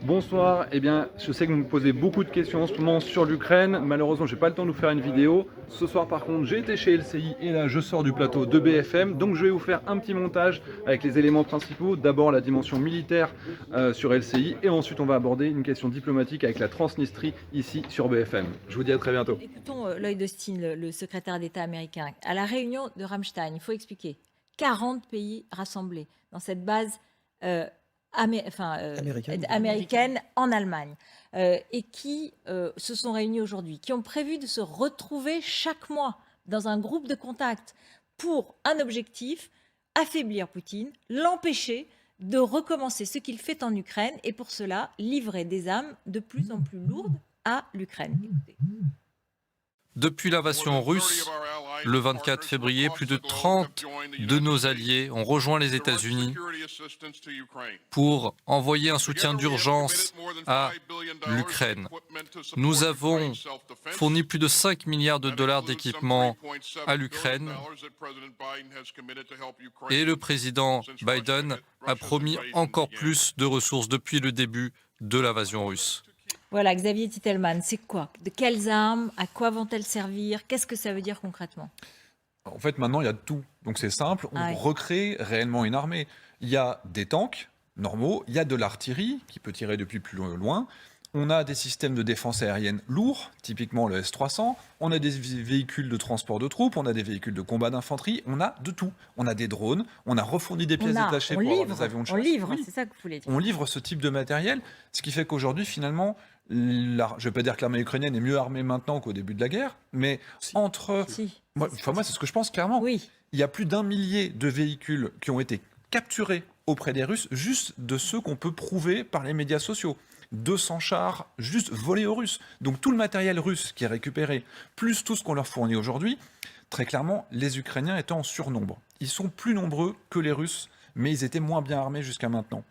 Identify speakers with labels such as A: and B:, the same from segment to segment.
A: Bonsoir, eh bien je sais que vous me posez beaucoup de questions en ce moment sur l'Ukraine, malheureusement j'ai pas le temps de vous faire une vidéo. Ce soir par contre j'ai été chez LCI et là je sors du plateau de BFM, donc je vais vous faire un petit montage avec les éléments principaux. D'abord la dimension militaire sur LCI et ensuite on va aborder une question diplomatique avec la Transnistrie ici sur BFM. Je vous dis à très bientôt.
B: Écoutons Lloyd Austin, le secrétaire d'État américain. À la réunion de Ramstein, il faut expliquer, 40 pays rassemblés dans cette base américaine en Allemagne et qui se sont réunis aujourd'hui, qui ont prévu de se retrouver chaque mois dans un groupe de contact pour un objectif, affaiblir Poutine, l'empêcher de recommencer ce qu'il fait en Ukraine et pour cela livrer des armes de plus en plus lourdes à l'Ukraine. Écoutez.
C: Depuis l'invasion russe, le 24 février, plus de 30 de nos alliés ont rejoint les États-Unis pour envoyer un soutien d'urgence à l'Ukraine. Nous avons fourni plus de 5 milliards de dollars d'équipement à l'Ukraine et le président Biden a promis encore plus de ressources depuis le début de l'invasion russe.
B: Voilà, Xavier Titelman, c'est quoi? De quelles armes? À quoi vont-elles servir? Qu'est-ce que ça veut dire concrètement?
D: En fait, maintenant, il y a de tout. Donc c'est simple, on recrée réellement une armée. Il y a des tanks normaux, il y a de l'artillerie qui peut tirer depuis plus loin. On a des systèmes de défense aérienne lourds, typiquement le S-300. On a des véhicules de transport de troupes, on a des véhicules de combat d'infanterie. On a de tout. On a des drones, on a refourni des pièces détachées pour avoir des avions de chasse.
B: On livre, c'est ça que vous voulez dire.
D: On livre ce type de matériel, ce qui fait qu'aujourd'hui, finalement, je ne vais pas dire que l'armée ukrainienne est mieux armée maintenant qu'au début de la guerre, mais entre... Moi, c'est ce que je pense clairement.
B: Oui.
D: Il y a plus d'1 millier de véhicules qui ont été capturés auprès des Russes, juste de ceux qu'on peut prouver par les médias sociaux. 200 chars juste volés aux Russes. Donc tout le matériel russe qui est récupéré, plus tout ce qu'on leur fournit aujourd'hui, très clairement, les Ukrainiens étaient en surnombre. Ils sont plus nombreux que les Russes, mais ils étaient moins bien armés jusqu'à maintenant.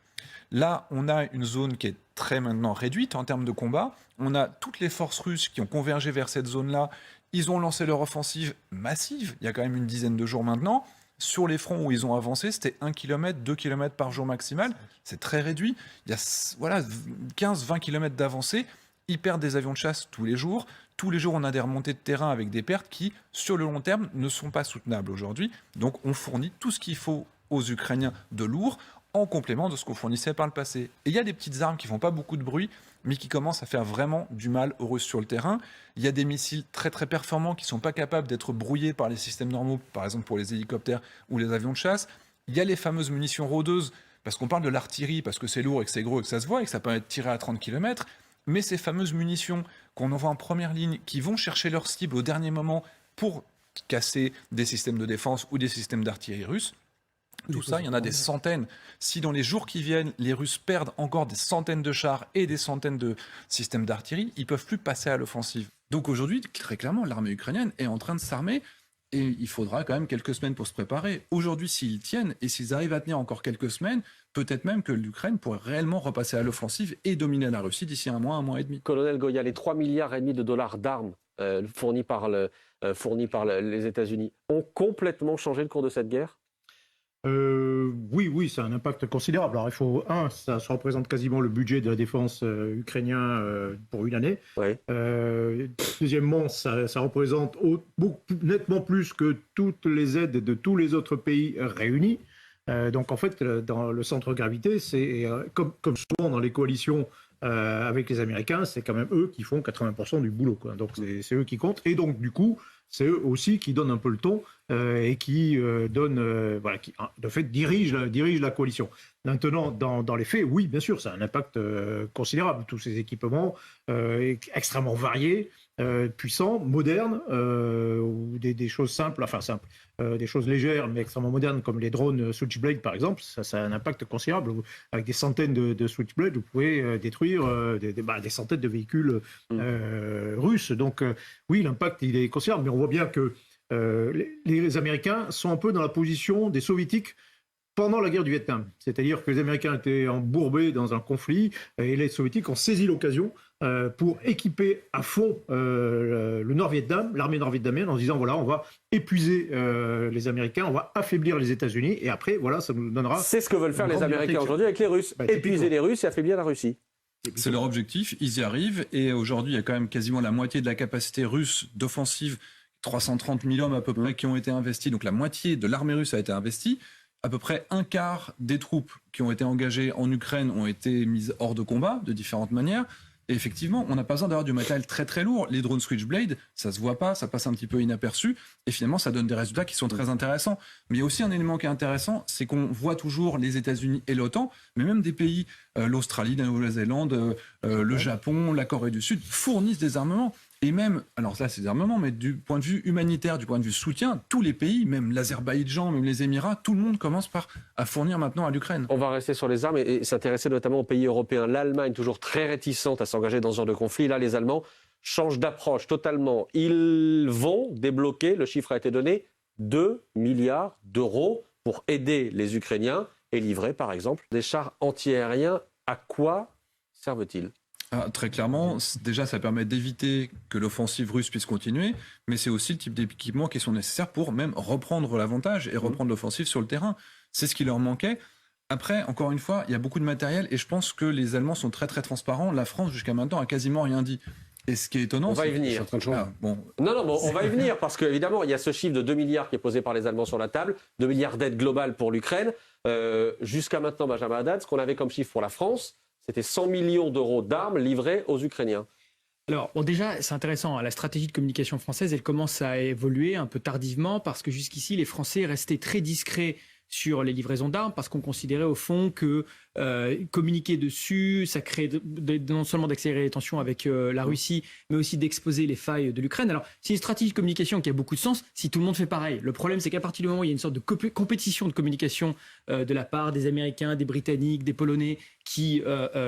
D: Là, on a une zone qui est très maintenant réduite en termes de combat. On a toutes les forces russes qui ont convergé vers cette zone-là. Ils ont lancé leur offensive massive, il y a quand même une dizaine de jours maintenant. Sur les fronts où ils ont avancé, c'était 1 km, 2 km par jour maximal. C'est très réduit. Il y a 15-20 km d'avancée. Ils perdent des avions de chasse tous les jours. Tous les jours, on a des remontées de terrain avec des pertes qui, sur le long terme, ne sont pas soutenables aujourd'hui. Donc, on fournit tout ce qu'il faut aux Ukrainiens de lourd en complément de ce qu'on fournissait par le passé. Et il y a des petites armes qui font pas beaucoup de bruit, mais qui commencent à faire vraiment du mal aux Russes sur le terrain. Il y a des missiles très très performants qui ne sont pas capables d'être brouillés par les systèmes normaux, par exemple pour les hélicoptères ou les avions de chasse. Il y a les fameuses munitions rôdeuses, parce qu'on parle de l'artillerie, parce que c'est lourd et que c'est gros et que ça se voit et que ça peut être tiré à 30 km. Mais ces fameuses munitions qu'on envoie en première ligne, qui vont chercher leur cible au dernier moment pour casser des systèmes de défense ou des systèmes d'artillerie russes, tout ça, il y en a des centaines. Si dans les jours qui viennent, les Russes perdent encore des centaines de chars et des centaines de systèmes d'artillerie, ils ne peuvent plus passer à l'offensive. Donc aujourd'hui, très clairement, l'armée ukrainienne est en train de s'armer et il faudra quand même quelques semaines pour se préparer. Aujourd'hui, s'ils tiennent et s'ils arrivent à tenir encore quelques semaines, peut-être même que l'Ukraine pourrait réellement repasser à l'offensive et dominer la Russie d'ici un mois et demi.
E: Colonel Goya, les 3,5 milliards de dollars d'armes fournis par les États-Unis ont complètement changé le cours de cette guerre?
F: Oui, c'est un impact considérable. Alors, ça représente quasiment le budget de la défense ukrainien pour une année.
E: Ouais.
F: Deuxièmement, ça représente nettement plus que toutes les aides de tous les autres pays réunis. Donc, en fait, dans le centre de gravité, c'est comme souvent dans les coalitions avec les Américains, c'est quand même eux qui font 80% du boulot, quoi. Donc, c'est eux qui comptent. Et donc, du coup, c'est eux aussi qui donnent un peu le ton et qui qui de fait dirigent la coalition. Maintenant, dans les faits, oui, bien sûr, ça a un impact considérable. Tous ces équipements extrêmement variés, puissants, modernes, ou des choses simples, des choses légères mais extrêmement modernes comme les drones Switchblade par exemple, ça a un impact considérable. Avec des centaines de Switchblade, vous pouvez détruire des centaines de véhicules russes. Donc oui, l'impact il est considérable, mais on voit bien que les Américains sont un peu dans la position des Soviétiques pendant la guerre du Vietnam. C'est-à-dire que les Américains étaient embourbés dans un conflit et les Soviétiques ont saisi l'occasion pour équiper à fond le Nord-Vietnam, l'armée nord-vietnamienne, en disant voilà, on va épuiser les Américains, on va affaiblir les États-Unis et après, voilà, ça nous donnera...
E: C'est ce que veulent faire les Américains aujourd'hui avec les Russes. Épuiser les Russes et affaiblir la Russie.
D: C'est leur objectif, ils y arrivent. Et aujourd'hui, il y a quand même quasiment la moitié de la capacité russe d'offensive, 330 000 hommes à peu près qui ont été investis. Donc la moitié de l'armée russe a été investie. À peu près un quart des troupes qui ont été engagées en Ukraine ont été mises hors de combat de différentes manières. Et effectivement, on n'a pas besoin d'avoir du matériel très très lourd. Les drones Switchblade, ça se voit pas, ça passe un petit peu inaperçu. Et finalement, ça donne des résultats qui sont très intéressants. Mais il y a aussi un élément qui est intéressant, c'est qu'on voit toujours les États-Unis et l'OTAN, mais même des pays, l'Australie, la Nouvelle-Zélande, le Japon, la Corée du Sud, fournissent des armements. Et même, alors ça c'est des armements, mais du point de vue humanitaire, du point de vue soutien, tous les pays, même l'Azerbaïdjan, même les Émirats, tout le monde commence à fournir maintenant à l'Ukraine.
E: On va rester sur les armes et s'intéresser notamment aux pays européens. L'Allemagne, toujours très réticente à s'engager dans ce genre de conflit. Là, les Allemands changent d'approche totalement. Ils vont débloquer, le chiffre a été donné, 2 milliards d'euros pour aider les Ukrainiens et livrer, par exemple, des chars antiaériens. À quoi servent-ils ?
D: Très clairement, déjà ça permet d'éviter que l'offensive russe puisse continuer, mais c'est aussi le type d'équipements qui sont nécessaires pour même reprendre l'avantage et reprendre l'offensive sur le terrain. C'est ce qui leur manquait. Après, encore une fois, il y a beaucoup de matériel et je pense que les Allemands sont très très transparents. La France, jusqu'à maintenant, a quasiment rien dit. Et ce qui est étonnant,
E: on va y venir.
D: Bon.
E: Non, on va y venir parce qu'évidemment, il y a ce chiffre de 2 milliards qui est posé par les Allemands sur la table, 2 milliards d'aides globales pour l'Ukraine. Jusqu'à maintenant, Benjamin Haddad, ce qu'on avait comme chiffre pour la France, c'était 100 millions d'euros d'armes livrées aux Ukrainiens.
G: Alors, bon, déjà, c'est intéressant. La stratégie de communication française, elle commence à évoluer un peu tardivement parce que jusqu'ici, les Français restaient très discrets sur les livraisons d'armes parce qu'on considérait au fond que communiquer dessus, ça crée non seulement d'accélérer les tensions avec la Russie, mais aussi d'exposer les failles de l'Ukraine. Alors, c'est une stratégie de communication qui a beaucoup de sens si tout le monde fait pareil. Le problème, c'est qu'à partir du moment où il y a une sorte de compétition de communication de la part des Américains, des Britanniques, des Polonais qui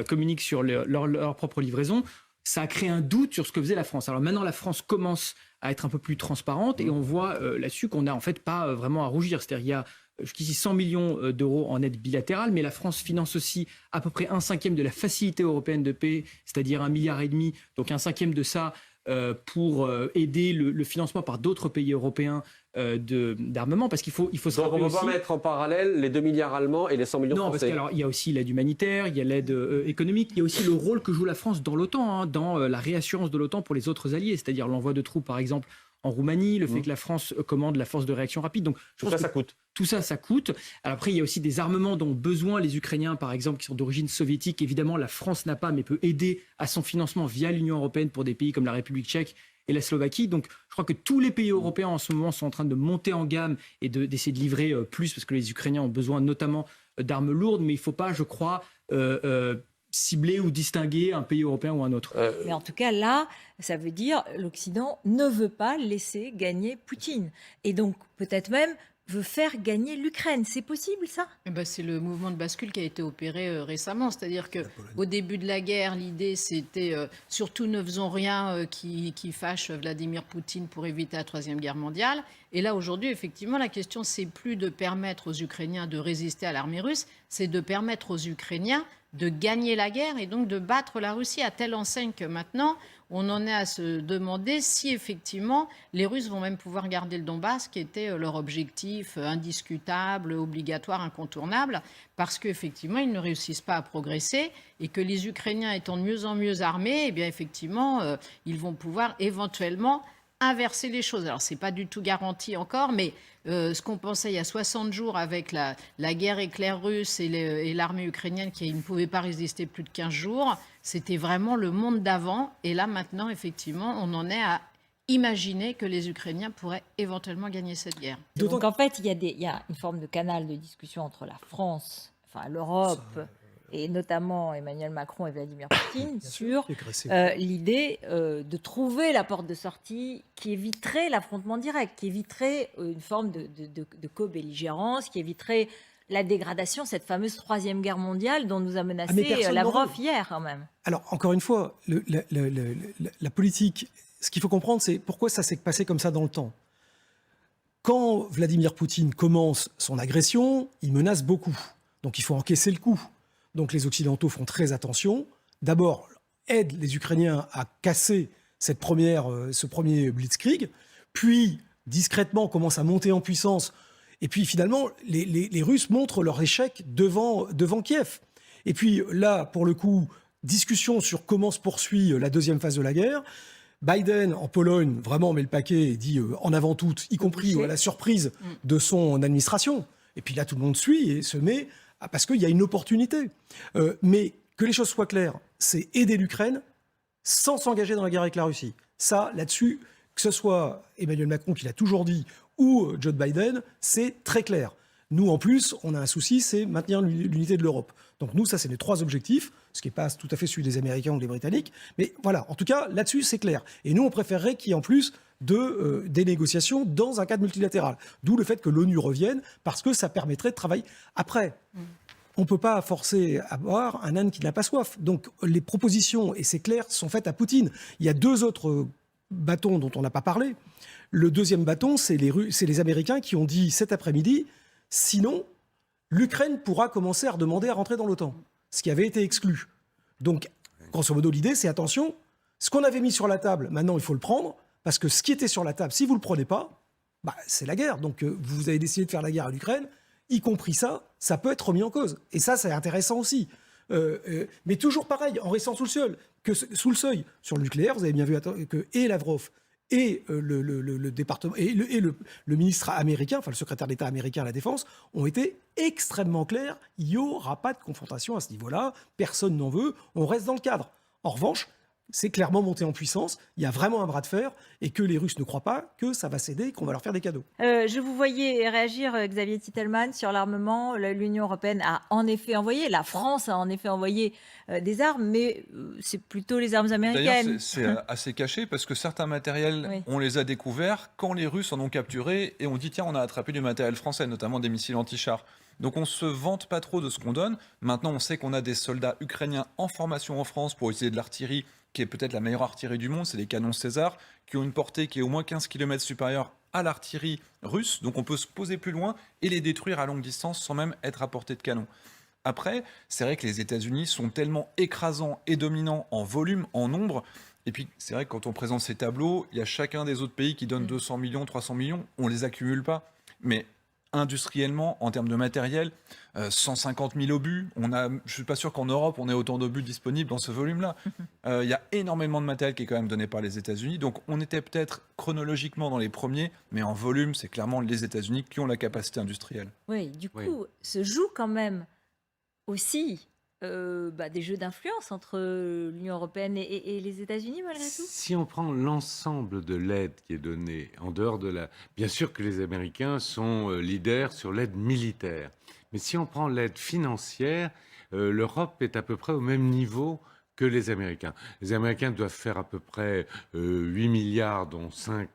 G: communiquent sur leur propre livraison, ça a créé un doute sur ce que faisait la France. Alors maintenant, la France commence à être un peu plus transparente et on voit là-dessus qu'on n'a en fait pas vraiment à rougir. C'est-à-dire qu'il y a jusqu'ici 100 millions d'euros en aide bilatérale, mais la France finance aussi à peu près 1/5 de la facilité européenne de paix, c'est-à-dire 1,5 milliard, donc 1/5 de ça pour aider le financement par d'autres pays européens d'armement, parce qu'il faut se
E: donc
G: rappeler
E: on ne peut pas mettre en parallèle les 2 milliards allemands et les 100 millions
G: non,
E: français.
G: parce qu'il y a aussi l'aide humanitaire, il y a l'aide économique, il y a aussi le rôle que joue la France dans l'OTAN, dans la réassurance de l'OTAN pour les autres alliés, c'est-à-dire l'envoi de troupes, par exemple, en Roumanie, le fait que la France commande la force de réaction rapide. Donc,
E: ça coûte.
G: Tout ça, ça coûte. Alors après, il y a aussi des armements dont ont besoin les Ukrainiens, par exemple, qui sont d'origine soviétique. Évidemment, la France n'a pas, mais peut aider à son financement via l'Union européenne pour des pays comme la République tchèque et la Slovaquie. Donc, je crois que tous les pays européens en ce moment sont en train de monter en gamme et d'essayer de livrer plus, parce que les Ukrainiens ont besoin notamment d'armes lourdes, mais il ne faut pas, je crois, cibler ou distinguer un pays européen ou un autre.
B: Mais en tout cas, là, ça veut dire l'Occident ne veut pas laisser gagner Poutine. Et donc, peut-être même veut faire gagner l'Ukraine. C'est possible, ça ?
H: C'est le mouvement de bascule qui a été opéré récemment. C'est-à-dire qu'au début de la guerre, l'idée, c'était surtout ne faisons rien qui fâche Vladimir Poutine pour éviter la Troisième Guerre mondiale. Et là, aujourd'hui, effectivement, la question, c'est plus de permettre aux Ukrainiens de résister à l'armée russe, c'est de permettre aux Ukrainiens de gagner la guerre et donc de battre la Russie à telle enseigne que maintenant, on en est à se demander si effectivement les Russes vont même pouvoir garder le Donbass, qui était leur objectif indiscutable, obligatoire, incontournable, parce qu'effectivement, ils ne réussissent pas à progresser et que les Ukrainiens étant de mieux en mieux armés, eh bien effectivement, ils vont pouvoir éventuellement inverser les choses. Alors, ce n'est pas du tout garanti encore, mais ce qu'on pensait il y a 60 jours avec la guerre éclair russe et l'armée ukrainienne qui ne pouvait pas résister plus de 15 jours, c'était vraiment le monde d'avant. Et là, maintenant, effectivement, on en est à imaginer que les Ukrainiens pourraient éventuellement gagner cette guerre.
B: Donc, en fait, il y a une forme de canal de discussion entre la France, enfin l'Europe, et notamment Emmanuel Macron et Vladimir Poutine, sur l'idée de trouver la porte de sortie qui éviterait l'affrontement direct, qui éviterait une forme de co-belligérance, qui éviterait la dégradation, cette fameuse Troisième Guerre mondiale dont nous a menacé Lavrov hier quand même.
I: Alors, encore une fois, la politique, ce qu'il faut comprendre, c'est pourquoi ça s'est passé comme ça dans le temps. Quand Vladimir Poutine commence son agression, il menace beaucoup. Donc il faut encaisser le coup. Donc les Occidentaux font très attention. D'abord, aident les Ukrainiens à casser ce premier blitzkrieg, puis discrètement commencent à monter en puissance. Et puis finalement, les Russes montrent leur échec devant Kiev. Et puis là, pour le coup, discussion sur comment se poursuit la deuxième phase de la guerre. Biden, en Pologne, vraiment met le paquet et dit en avant tout, y compris à la surprise de son administration. Et puis là, tout le monde suit et se met parce qu'il y a une opportunité. Mais que les choses soient claires, c'est aider l'Ukraine sans s'engager dans la guerre avec la Russie. Ça, là-dessus, que ce soit Emmanuel Macron qui l'a toujours dit ou Joe Biden, c'est très clair. Nous, en plus, on a un souci, c'est maintenir l'unité de l'Europe. Donc nous, ça, c'est les 3 objectifs, ce qui n'est pas tout à fait celui des Américains ou des Britanniques. Mais voilà, en tout cas, là-dessus, c'est clair. Et nous, on préférerait qu'il y ait en plus des négociations dans un cadre multilatéral. D'où le fait que l'ONU revienne, parce que ça permettrait de travailler. Après, on ne peut pas forcer à boire un âne qui n'a pas soif. Donc les propositions, et c'est clair, sont faites à Poutine. Il y a 2 autres bâtons dont on n'a pas parlé. Le deuxième bâton, c'est les Américains qui ont dit cet après-midi, sinon, l'Ukraine pourra commencer à redemander à rentrer dans l'OTAN, ce qui avait été exclu. Donc, grosso modo, l'idée, c'est attention, ce qu'on avait mis sur la table, maintenant, il faut le prendre, parce que ce qui était sur la table, si vous ne le prenez pas, c'est la guerre. Donc, vous avez décidé de faire la guerre à l'Ukraine, y compris ça peut être remis en cause. Et ça, c'est intéressant aussi. Mais toujours pareil, en restant sous le seuil. Sur le nucléaire, vous avez bien vu que et Lavrov et le département et le ministre américain, enfin le secrétaire d'État américain à la Défense, ont été extrêmement clairs. Il n'y aura pas de confrontation à ce niveau-là. Personne n'en veut. On reste dans le cadre. En revanche, c'est clairement monté en puissance. Il y a vraiment un bras de fer et que les Russes ne croient pas que ça va céder et qu'on va leur faire des cadeaux.
B: Je vous voyais réagir, Xavier Titelman, sur l'armement. L'Union européenne a en effet envoyé, la France a en effet envoyé des armes, mais c'est plutôt les armes américaines.
D: D'ailleurs, c'est assez caché parce que certains matériels, on les a découverts quand les Russes en ont capturé et on dit tiens, on a attrapé du matériel français, notamment des missiles anti-chars. Donc on ne se vante pas trop de ce qu'on donne. Maintenant, on sait qu'on a des soldats ukrainiens en formation en France pour utiliser de l'artillerie qui est peut-être la meilleure artillerie du monde, c'est les canons César, qui ont une portée qui est au moins 15 km supérieure à l'artillerie russe. Donc on peut se poser plus loin et les détruire à longue distance sans même être à portée de canon. Après, c'est vrai que les États-Unis sont tellement écrasants et dominants en volume, en nombre. Et puis, c'est vrai que quand on présente ces tableaux, il y a chacun des autres pays qui donne 200 millions, 300 millions. On ne les accumule pas. Mais industriellement, en termes de matériel, 150 000 obus. Je ne suis pas sûr qu'en Europe, on ait autant d'obus disponibles dans ce volume-là. Il y a énormément de matériel qui est quand même donné par les États-Unis. Donc, on était peut-être chronologiquement dans les premiers, mais en volume, c'est clairement les États-Unis qui ont la capacité industrielle.
B: Oui, du coup, se joue quand même aussi des jeux d'influence entre l'Union européenne et les États-Unis, malgré tout.
J: Si on prend l'ensemble de l'aide qui est donnée, en dehors de la... Bien sûr que les Américains sont leaders sur l'aide militaire, mais si on prend l'aide financière, l'Europe est à peu près au même niveau que les Américains. Les Américains doivent faire à peu près 8 milliards, dont 5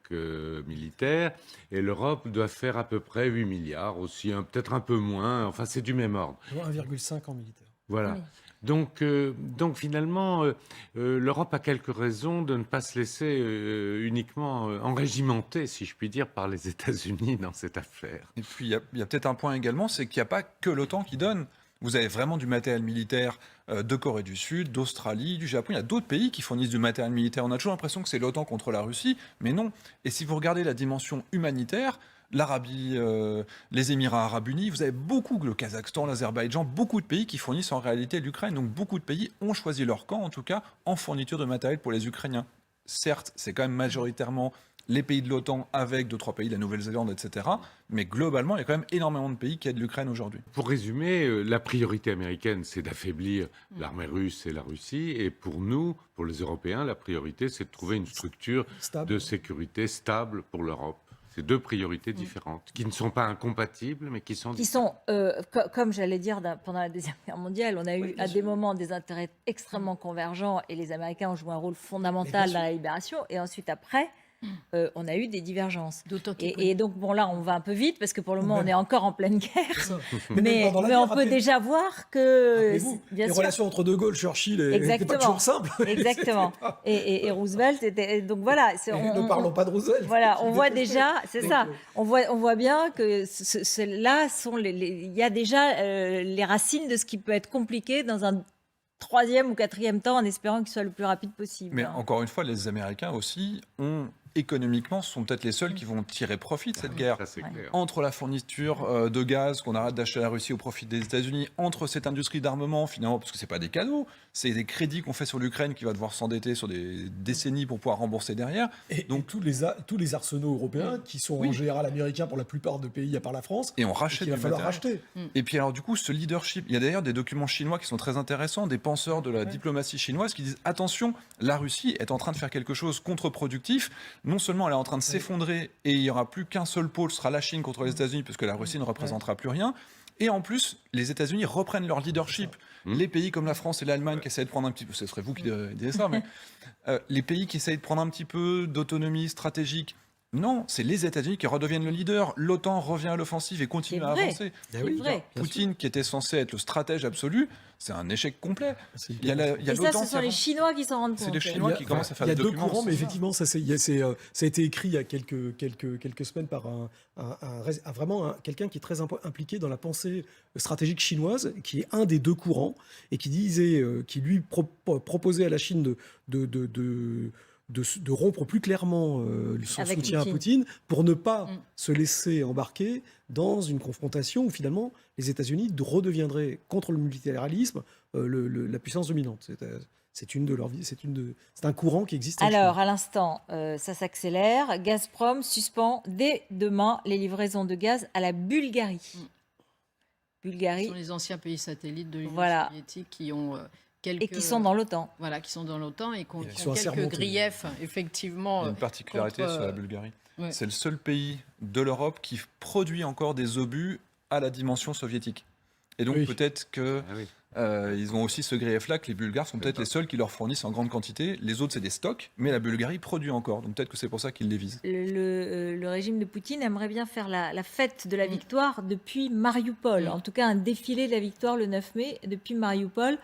J: militaires, et l'Europe doit faire à peu près 8 milliards, aussi peut-être un peu moins, enfin c'est du même ordre.
I: 1,5 en militaire.
J: Voilà.
B: Oui.
J: Donc finalement, l'Europe a quelques raisons de ne pas se laisser uniquement enrégimenter, si je puis dire, par les États-Unis dans cette affaire.
D: Et puis il y a peut-être un point également, c'est qu'il n'y a pas que l'OTAN qui donne. Vous avez vraiment du matériel militaire de Corée du Sud, d'Australie, du Japon. Il y a d'autres pays qui fournissent du matériel militaire. On a toujours l'impression que c'est l'OTAN contre la Russie, mais non. Et si vous regardez la dimension humanitaire, l'Arabie, les Émirats arabes unis, vous avez beaucoup, le Kazakhstan, l'Azerbaïdjan, beaucoup de pays qui fournissent en réalité l'Ukraine. Donc beaucoup de pays ont choisi leur camp, en tout cas, en fourniture de matériel pour les Ukrainiens. Certes, c'est quand même majoritairement les pays de l'OTAN avec 2-3 pays, la Nouvelle-Zélande, etc. Mais globalement, il y a quand même énormément de pays qui aident l'Ukraine aujourd'hui.
J: Pour résumer, la priorité américaine, c'est d'affaiblir l'armée russe et la Russie. Et pour nous, pour les Européens, la priorité, c'est de trouver une structure de sécurité stable pour l'Europe. C'est 2 priorités différentes, qui ne sont pas incompatibles, mais qui sont différentes.
B: Comme j'allais dire, pendant la Deuxième Guerre mondiale, on a eu à des moments des intérêts extrêmement convergents et les Américains ont joué un rôle fondamental dans la libération. Et ensuite, après, on a eu des divergences. Et donc, bon, là, on va un peu vite parce que pour le moment, on est encore en pleine guerre. Mais on peut déjà voir que...
I: Les relations entre De Gaulle, Churchill, n'étaient pas toujours simples.
B: Exactement. Et Roosevelt, donc voilà.
I: Ne parlons pas de Roosevelt.
B: Voilà, on voit déjà, c'est ça. On voit bien que là, il y a déjà les racines de ce qui peut être compliqué dans un 3e ou 4e temps, en espérant qu'il soit le plus rapide possible.
D: Mais encore une fois, les Américains aussi ont économiquement, ce sont peut-être les seuls qui vont tirer profit de cette guerre.
J: Ça, c'est clair.
D: Entre la fourniture de gaz qu'on arrête d'acheter à la Russie au profit des États-Unis, entre cette industrie d'armement, finalement, parce que c'est pas des cadeaux, c'est des crédits qu'on fait sur l'Ukraine qui va devoir s'endetter sur des décennies pour pouvoir rembourser derrière.
I: Donc tous les arsenaux européens qui sont en général américains pour la plupart des pays à part la France.
D: Et on rachète
I: il va
D: du
I: falloir
D: matériel.
I: racheter.
D: Et puis alors du coup, ce leadership, il y a d'ailleurs des documents chinois qui sont très intéressants, des penseurs de la diplomatie chinoise qui disent attention, la Russie est en train de faire quelque chose contre-productif. Non seulement elle est en train de s'effondrer et il n'y aura plus qu'un seul pôle, ce sera la Chine contre les États-Unis, parce que la Russie ne représentera plus rien. Et en plus, les États-Unis reprennent leur leadership. Les pays comme la France et l'Allemagne qui essaient de prendre un petit peu, ce serait vous qui disiez ça, mais les pays qui essayent de prendre un petit peu d'autonomie stratégique. Non, c'est les États-Unis qui redeviennent le leader. L'OTAN revient à l'offensive et continue à avancer.
B: C'est vrai.
D: Poutine, qui était censé être le stratège absolu, c'est un échec complet. Il y a
B: Et ça, ce sont les Chinois qui s'en rendent compte.
D: C'est les Chinois qui commencent à faire des
I: Il y a deux
D: documents.
I: courants, mais effectivement, ça a été écrit il y a quelques semaines par quelqu'un qui est très impliqué dans la pensée stratégique chinoise, qui est un des deux courants, et qui disait, qui lui proposait à la Chine de rompre plus clairement son
B: Avec
I: soutien
B: Poutine.
I: à Poutine pour ne pas se laisser embarquer dans une confrontation où finalement les États-Unis redeviendraient contre le multilatéralisme la puissance dominante. C'est un courant qui existe en
B: Alors,
I: Chine.
B: à l'instant, ça s'accélère. Gazprom suspend dès demain les livraisons de gaz à la Bulgarie.
H: Ce
B: Bulgarie
H: sont les anciens pays satellites de l'Union
B: Voilà.
H: soviétique qui ont
B: et qui sont dans l'OTAN.
H: Voilà, qui sont dans l'OTAN et qui ont
I: sont assez
H: quelques
I: remontés.
H: griefs, effectivement.
D: Il y a une particularité
H: contre,
D: sur la Bulgarie.
H: ouais.
D: C'est le seul pays de l'Europe qui produit encore des obus à la dimension soviétique. Et donc
I: Oui.
D: peut-être que
J: Ah oui.
D: ils ont aussi ce grief-là que les Bulgares sont peut-être les seuls qui leur fournissent en grande quantité. Les autres, c'est des stocks, mais la Bulgarie produit encore. Donc peut-être que c'est pour ça qu'ils les visent.
B: Le régime de Poutine aimerait bien faire la fête de la victoire depuis Mariupol. En tout cas, un défilé de la victoire le 9 mai depuis Mariupol.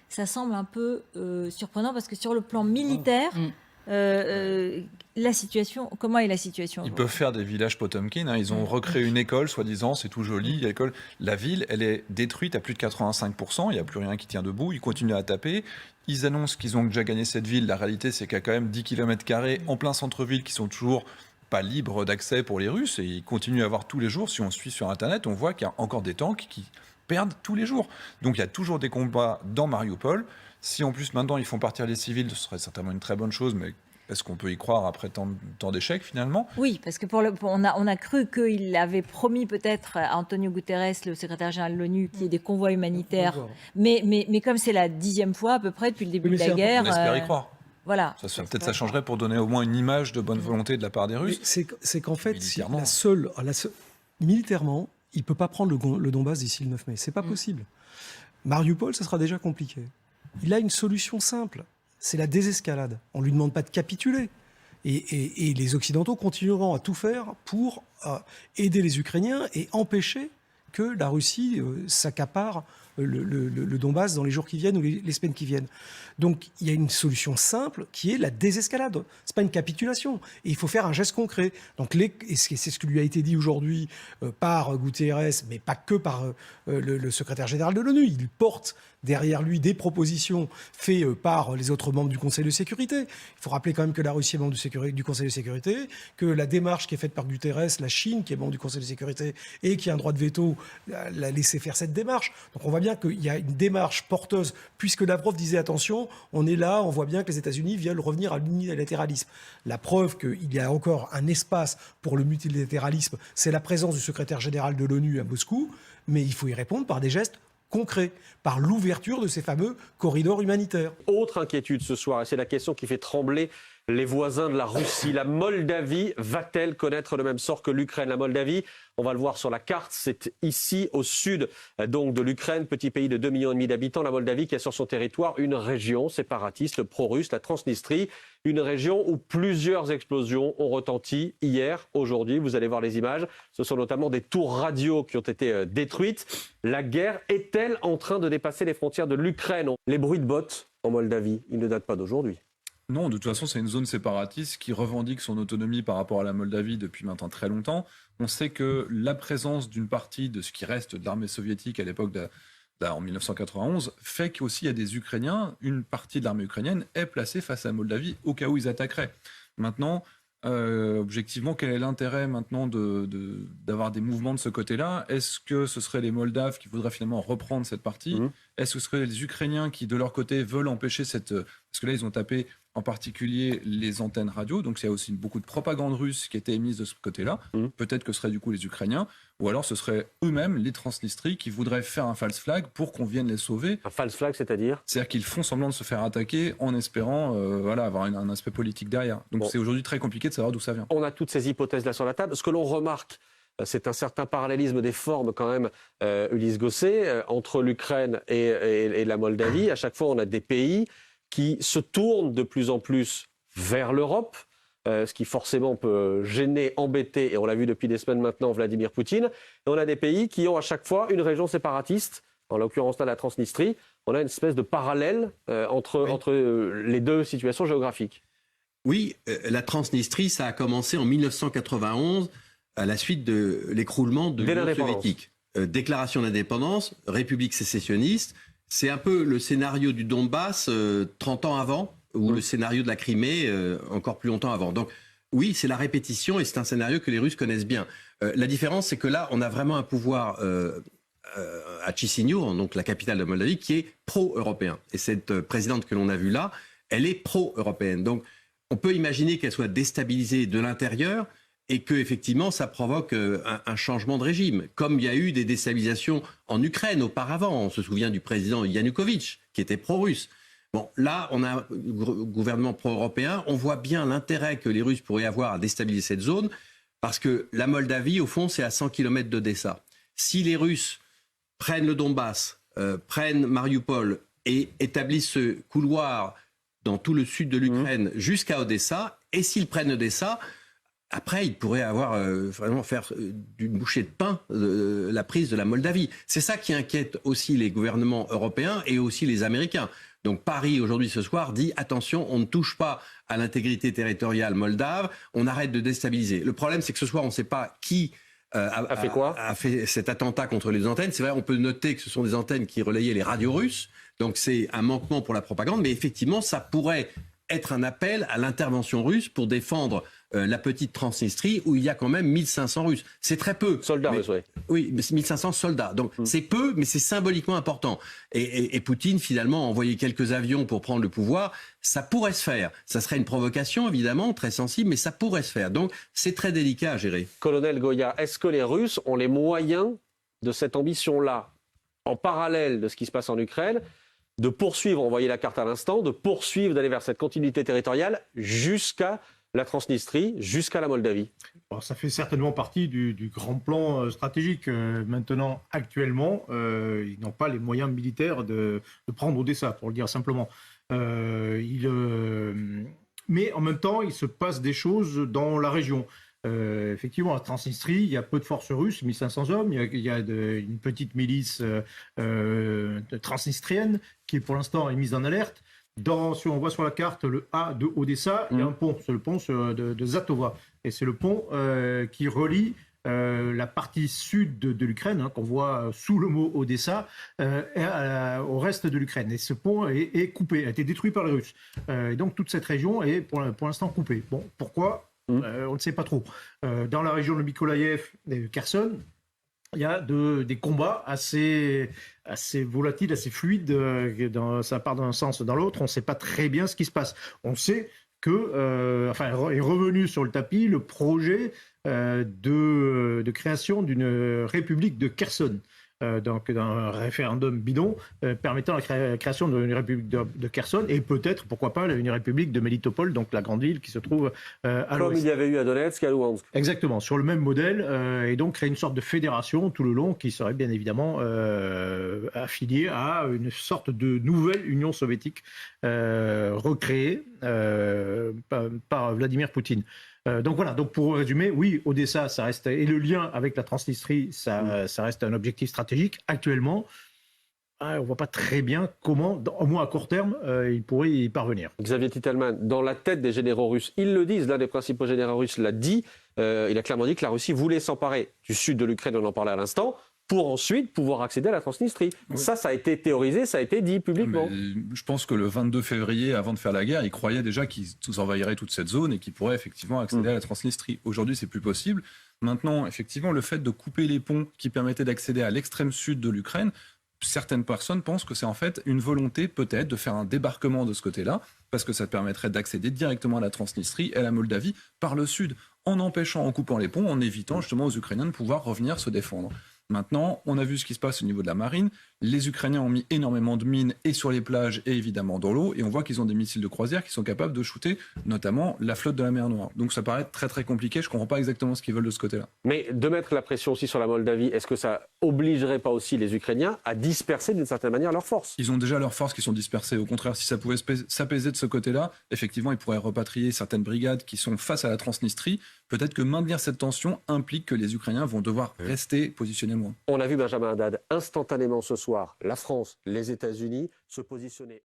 B: Ça semble un peu surprenant parce que sur le plan militaire, la situation, comment est la situation
D: Ils peuvent faire des villages Potemkin. Hein. Ils ont recréé une école, soi-disant, c'est tout joli. L'école, la ville, elle est détruite à plus de 85%. Il n'y a plus rien qui tient debout. Ils continuent à taper. Ils annoncent qu'ils ont déjà gagné cette ville. La réalité, c'est qu'il y a quand même 10 km² en plein centre-ville qui sont toujours pas libres d'accès pour les Russes. Et ils continuent à avoir tous les jours. Si on suit sur Internet, on voit qu'il y a encore des tanks qui perdent tous les jours. Donc il y a toujours des combats dans Mariupol. Si en plus maintenant ils font partir les civils, ce serait certainement une très bonne chose, mais est-ce qu'on peut y croire après tant d'échecs finalement?
B: Oui, parce que on a cru qu'il avait promis peut-être à Antonio Guterres, le secrétaire général de l'ONU, qu'il y ait des convois humanitaires. Mais comme c'est la 10e fois à peu près depuis le début de la guerre...
D: On espère y croire.
B: Voilà.
D: Peut-être ça changerait pour donner au moins une image de bonne volonté de la part des Russes.
I: C'est qu'en fait,
D: Militairement.
I: militairement, il ne peut pas prendre le Donbass d'ici le 9 mai. C'est pas possible. Mariupol, ça sera déjà compliqué. Il a une solution simple, c'est la désescalade. On ne lui demande pas de capituler. Et les Occidentaux continueront à tout faire pour aider les Ukrainiens et empêcher que la Russie s'accapare le Donbass dans les jours qui viennent ou les semaines qui viennent. Donc il y a une solution simple qui est la désescalade. C'est pas une capitulation. Et il faut faire un geste concret. Donc et c'est ce qui lui a été dit aujourd'hui par Guterres, mais pas que par le secrétaire général de l'ONU. Il porte derrière lui des propositions faites par les autres membres du Conseil de sécurité. Il faut rappeler quand même que la Russie est membre du Conseil de sécurité, que la démarche qui est faite par Guterres, la Chine, qui est membre du Conseil de sécurité et qui a un droit de veto, l'a laissé faire cette démarche. Donc on voit bien qu'il y a une démarche porteuse, puisque Lavrov disait attention, on est là, on voit bien que les États-Unis veulent revenir à l'unilatéralisme. La preuve qu'il y a encore un espace pour le multilatéralisme, c'est la présence du secrétaire général de l'ONU à Moscou, mais il faut y répondre par des gestes concret, par l'ouverture de ces fameux corridors humanitaires.
E: Autre inquiétude ce soir, et c'est la question qui fait trembler les voisins de la Russie. La Moldavie va-t-elle connaître le même sort que l'Ukraine? La Moldavie, on va le voir sur la carte, c'est ici au sud donc de l'Ukraine, petit pays de 2,5 millions d'habitants. La Moldavie qui a sur son territoire une région séparatiste pro-russe, la Transnistrie, une région où plusieurs explosions ont retenti hier, aujourd'hui. Vous allez voir les images. Ce sont notamment des tours radio qui ont été détruites. La guerre est-elle en train de dépasser les frontières de l'Ukraine? Les bruits de bottes en Moldavie, ils ne datent pas d'aujourd'hui.
D: Non, de toute façon, c'est une zone séparatiste qui revendique son autonomie par rapport à la Moldavie depuis maintenant très longtemps. On sait que la présence d'une partie de ce qui reste de l'armée soviétique à l'époque en 1991 fait qu'aussi il y a des Ukrainiens, une partie de l'armée ukrainienne est placée face à la Moldavie au cas où ils attaqueraient. Maintenant, Objectivement, quel est l'intérêt maintenant d'avoir des mouvements de ce côté-là? Est-ce que ce seraient les Moldaves qui voudraient finalement reprendre cette partie? Est-ce que ce seraient les Ukrainiens qui, de leur côté, veulent empêcher cette... Parce que là, ils ont tapé en particulier les antennes radio, donc il y a aussi beaucoup de propagande russe qui était émise de ce côté-là. Peut-être que ce seraient du coup les Ukrainiens, ou alors ce seraient eux-mêmes, les Transnistries, qui voudraient faire un false flag pour qu'on vienne les sauver.
E: Un false flag, c'est-à-dire?
D: C'est-à-dire qu'ils font semblant de se faire attaquer en espérant avoir un aspect politique derrière. Donc c'est aujourd'hui très compliqué de savoir d'où ça vient.
E: On a toutes ces hypothèses là sur la table. Ce que l'on remarque, c'est un certain parallélisme des formes quand même, Ulysse Gosset, entre l'Ukraine et la Moldavie. À chaque fois, on a des pays qui se tournent de plus en plus vers l'Europe, ce qui forcément peut gêner, embêter, et on l'a vu depuis des semaines maintenant, Vladimir Poutine. Et on a des pays qui ont à chaque fois une région séparatiste, en l'occurrence là la Transnistrie. On a une espèce de parallèle entre les deux situations géographiques.
K: Oui, la Transnistrie, ça a commencé en 1991 à la suite de l'écroulement de l'Union soviétique. Déclaration d'indépendance, république sécessionniste. C'est un peu le scénario du Donbass 30 ans avant, ou le scénario de la Crimée encore plus longtemps avant. Donc oui, c'est la répétition et c'est un scénario que les Russes connaissent bien. La différence, c'est que là, on a vraiment un pouvoir à Chisinau, donc la capitale de Moldavie, qui est pro-européen. Et cette présidente que l'on a vue là, elle est pro-européenne. Donc on peut imaginer qu'elle soit déstabilisée de l'intérieur et que effectivement ça provoque un changement de régime, comme il y a eu des déstabilisations en Ukraine auparavant. On se souvient du président Yanukovych qui était pro-russe. Bon, là on a un gouvernement pro-européen. On voit bien l'intérêt que les Russes pourraient avoir à déstabiliser cette zone, parce que la Moldavie, au fond, c'est à 100 km d'Odessa. Si les Russes prennent le Donbass, prennent Mariupol et établissent ce couloir dans tout le sud de l'Ukraine jusqu'à Odessa, et s'ils prennent Odessa, après, ils pourraient avoir vraiment faire d'une bouchée de pain la prise de la Moldavie. C'est ça qui inquiète aussi les gouvernements européens et aussi les Américains. Donc Paris, aujourd'hui, ce soir, dit attention, on ne touche pas à l'intégrité territoriale moldave, on arrête de déstabiliser. Le problème, c'est que ce soir, on ne sait pas qui a fait cet attentat contre les antennes. C'est vrai, on peut noter que ce sont des antennes qui relayaient les radios russes, donc c'est un manquement pour la propagande, mais effectivement, ça pourrait être un appel à l'intervention russe pour défendre la petite Transnistrie, où il y a quand même 1500 Russes. C'est très peu.
E: Soldats,
K: oui, 1500 soldats. Donc c'est peu, mais c'est symboliquement important. Et Poutine, finalement, a envoyé quelques avions pour prendre le pouvoir. Ça pourrait se faire. Ça serait une provocation, évidemment, très sensible, mais ça pourrait se faire. Donc c'est très délicat à gérer.
E: Colonel Goya, est-ce que les Russes ont les moyens de cette ambition-là, en parallèle de ce qui se passe en Ukraine, de poursuivre, on voyait la carte à l'instant, de poursuivre, d'aller vers cette continuité territoriale jusqu'à la Transnistrie, jusqu'à la Moldavie?
F: Bon, ça fait certainement partie du grand plan stratégique. Maintenant, actuellement, ils n'ont pas les moyens militaires de prendre Odessa, pour le dire simplement. Mais en même temps, il se passe des choses dans la région. Effectivement, à Transnistrie, il y a peu de forces russes, 1500 hommes. Il y a une petite milice transnistrienne qui, pour l'instant, est mise en alerte. Si on voit sur la carte le A de Odessa, il y a un pont, c'est le pont de Zatova. Et c'est le pont qui relie la partie sud de l'Ukraine, qu'on voit sous le mot Odessa, au reste de l'Ukraine. Et ce pont est coupé, a été détruit par les Russes. Et donc toute cette région est pour l'instant coupée. Bon, pourquoi on ne sait pas trop. Dans la région de Mykolaïev et de Kherson, il y a des combats assez volatiles, assez fluides. Ça part d'un sens ou dans l'autre. On ne sait pas très bien ce qui se passe. On sait que, est revenu sur le tapis le projet de création d'une république de Kherson. Donc d'un référendum bidon permettant la création d'une république de Kherson et peut-être, pourquoi pas, une république de Mélitopol, donc la grande ville qui se trouve à l'ouest.
E: Comme il y avait eu à Donetsk et à Louhansk.
F: Exactement, sur le même modèle, et donc créer une sorte de fédération tout le long qui serait bien évidemment affiliée à une sorte de nouvelle Union soviétique recréée par Vladimir Poutine. Donc voilà, donc pour résumer, oui, Odessa, ça reste, et le lien avec la Transnistrie, ça reste un objectif stratégique. Actuellement, on ne voit pas très bien comment, au moins à court terme, il pourrait y parvenir.
E: Xavier Titelman, dans la tête des généraux russes, ils le disent, l'un des principaux généraux russes l'a dit, il a clairement dit que la Russie voulait s'emparer du sud de l'Ukraine, on en parlait à l'instant, pour ensuite pouvoir accéder à la Transnistrie. Oui. Ça a été théorisé, ça a été dit publiquement.
D: Mais je pense que le 22 février, avant de faire la guerre, ils croyaient déjà qu'ils envahiraient toute cette zone et qu'ils pourraient effectivement accéder à la Transnistrie. Aujourd'hui, c'est plus possible. Maintenant, effectivement, le fait de couper les ponts qui permettaient d'accéder à l'extrême sud de l'Ukraine, certaines personnes pensent que c'est en fait une volonté peut-être de faire un débarquement de ce côté-là, parce que ça permettrait d'accéder directement à la Transnistrie et à la Moldavie par le sud, en empêchant, en coupant les ponts, en évitant justement aux Ukrainiens de pouvoir revenir se défendre. Maintenant, on a vu ce qui se passe au niveau de la marine. Les Ukrainiens ont mis énormément de mines et sur les plages et évidemment dans l'eau. Et on voit qu'ils ont des missiles de croisière qui sont capables de shooter notamment la flotte de la mer Noire. Donc ça paraît très très compliqué. Je ne comprends pas exactement ce qu'ils veulent de ce côté-là.
E: Mais de mettre la pression aussi sur la Moldavie, est-ce que ça obligerait pas aussi les Ukrainiens à disperser d'une certaine manière leurs forces?
D: Ils ont déjà leurs forces qui sont dispersées. Au contraire, si ça pouvait s'apaiser de ce côté-là, effectivement, ils pourraient repatrier certaines brigades qui sont face à la Transnistrie. Peut-être que maintenir cette tension implique que les Ukrainiens vont devoir rester positionnés loin.
E: On a vu Benjamin Haddad instantanément ce soir, la France, les États-Unis se positionner.